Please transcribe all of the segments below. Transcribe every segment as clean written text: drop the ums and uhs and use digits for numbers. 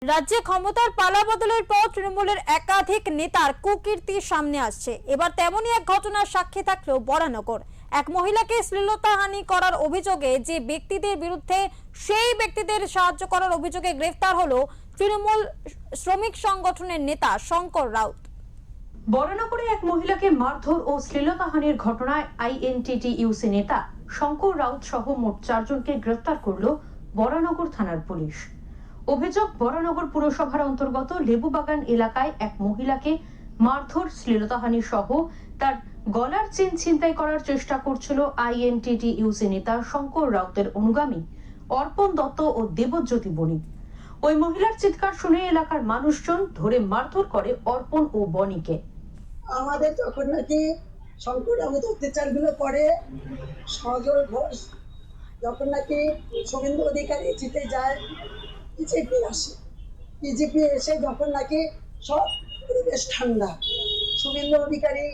রাজ্যে ক্ষমতার পালাবদলের পর তৃণমূলের একাধিক নেতার কুকীর্তি সামনে আসছে। এবার তেমনই এক ঘটনার সাক্ষী থাকলো বরানগর। এক মহিলাকে শ্লীলতাহানি করার অভিযোগে যে ব্যক্তিদের বিরুদ্ধে সেই ব্যক্তিদের সাহায্য করার অভিযোগে গ্রেফতার হলো তৃণমূল শ্রমিক সংগঠনের নেতা শঙ্কর রাউত। বরানগরে এক মহিলাকে মারধর ও শ্লীলতাহানির ঘটনায় আইএনটিটিইউসি নেতা শঙ্কর রাউত সহ মোট 4 জনকে গ্রেফতার করলো বরানগর থানার পুলিশ। অভিযোগ, বরানগর পুরসভার অন্তর্গত লেবুবাগান এলাকায় এক মহিলাকে মারধর, শ্লীলতাহানি সহ তার গলার চেন ছিনতাই করার চেষ্টা করছিল আইএনটিটিইউসি নেতা শঙ্কর রাউতের অনুগামী অর্পণ দত্ত ও দেবজ্যোতি বণিক। ওই মহিলার চিৎকার শুনে এলাকার মানুষজন ধরে মারধর করে অর্পণ ও বণিকে। আমাদের যখন নাকি শঙ্কর রাউত অত্যাচারগুলো করে, সজল ঘোষ যখন নাকি শুভেন্দু অধিকারী জিতে যায়, বিজেপি আসে, বিজেপি এসে যখন নাকি সব পরিবেশ ঠান্ডা, শুভেন্দু অধিকারী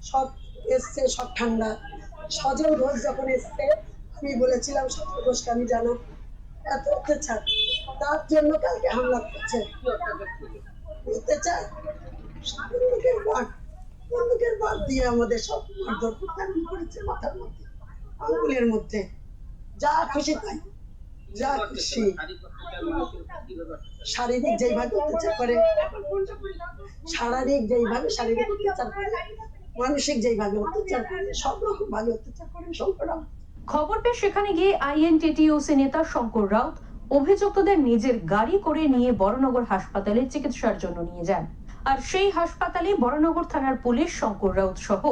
সব এসছে, সব ঠান্ডা। সজল ঘোষ যখন এসছে, আমি বলেছিলাম সজল ঘোষকে আমি জানো এত অত্যাচার, তার জন্য কালকে হামলা করছে। অত্যাচার বন্দুকের বাদ দিয়ে আমাদের সব মারধর করেছে, মাথার মধ্যে, আঙ্গুলের মধ্যে, যা খুশি তাই, যা খুশি। শারীরিক যেইভাবে অত্যাচার করে, শারীরিক অত্যাচার করে, মানসিক যেইভাবে অত্যাচার করে, সব রকম ভাবে অত্যাচার করে শঙ্কর রাউত। খবর পেয়ে সেখানে গিয়ে আইএনটিটিইউসি নেতা শঙ্কর রাউত অভিযুক্তদের নিজের গাড়ি করে নিয়ে বরানগর হাসপাতালে চিকিৎসার জন্য নিয়ে যান। আর সেই হাসপাতালে বরানগর থানার পুলিশ শঙ্কর রাউত সহ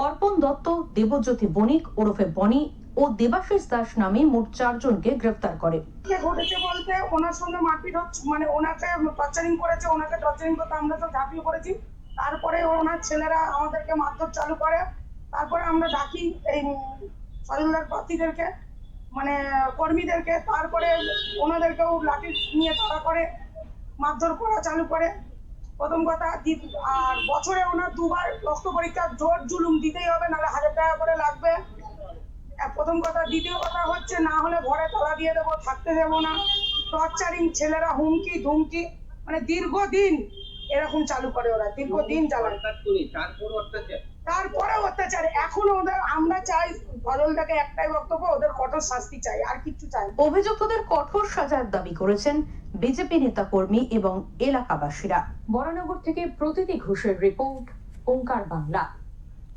অর্পণ দত্ত, দেবজ্যোতি বণিক ওরফে বনি ও দেবাশিস দাস নামে মোট 4 জনকে গ্রেফতার করে। ঘটেছে বলতে ওনার সঙ্গে মারপিট হচ্ছে, মানে ওনাকে টর্চারিং করেছে, ওনাকে টর্চারিং করতে আমরা তো ঝাঁপিয়ে পড়েছি। তারপরে ওনার ছেলেরা আমাদেরকে মারধর চালু করে। তারপরে আমরা ডাকি এই সজলদার প্রার্থীদেরকে, মানে কর্মীদেরকে, তারপরে ওনাদেরকেও লাঠি নিয়ে তাড়া করে মারধর করা চালু করে। প্রথম কথা, আর বছরে ওনার 2 বার রক্ত পরীক্ষা, জোর জুলুম দিতেই হবে, নাহলে 1000 টাকা করে লাগবে। প্রথম কথা। দ্বিতীয় কথা হচ্ছে, না হলে ঘরে তালা দিয়ে দেবো, থাকতে দেবো না, টর্চারিং, ছেলেরা হুমকি ধুমকি, মানে দীর্ঘদিন এরকম চালু করে ওরা, দীর্ঘদিন চালায়। তারপরে অত্যাচার। এখন ওদের আমরা চাই, বদলটাকে একটাই বক্তব্য, ওদের কঠোর শাস্তি চাই, আর কিছু চাই। অভিযুক্তদের কঠোর সাজার দাবি করেছেন বিজেপি নেতা কর্মী এবং এলাকাবাসীরা। বরানগর থেকে প্রতীতি ঘোষের রিপোর্ট, ওঙ্কার বাংলা।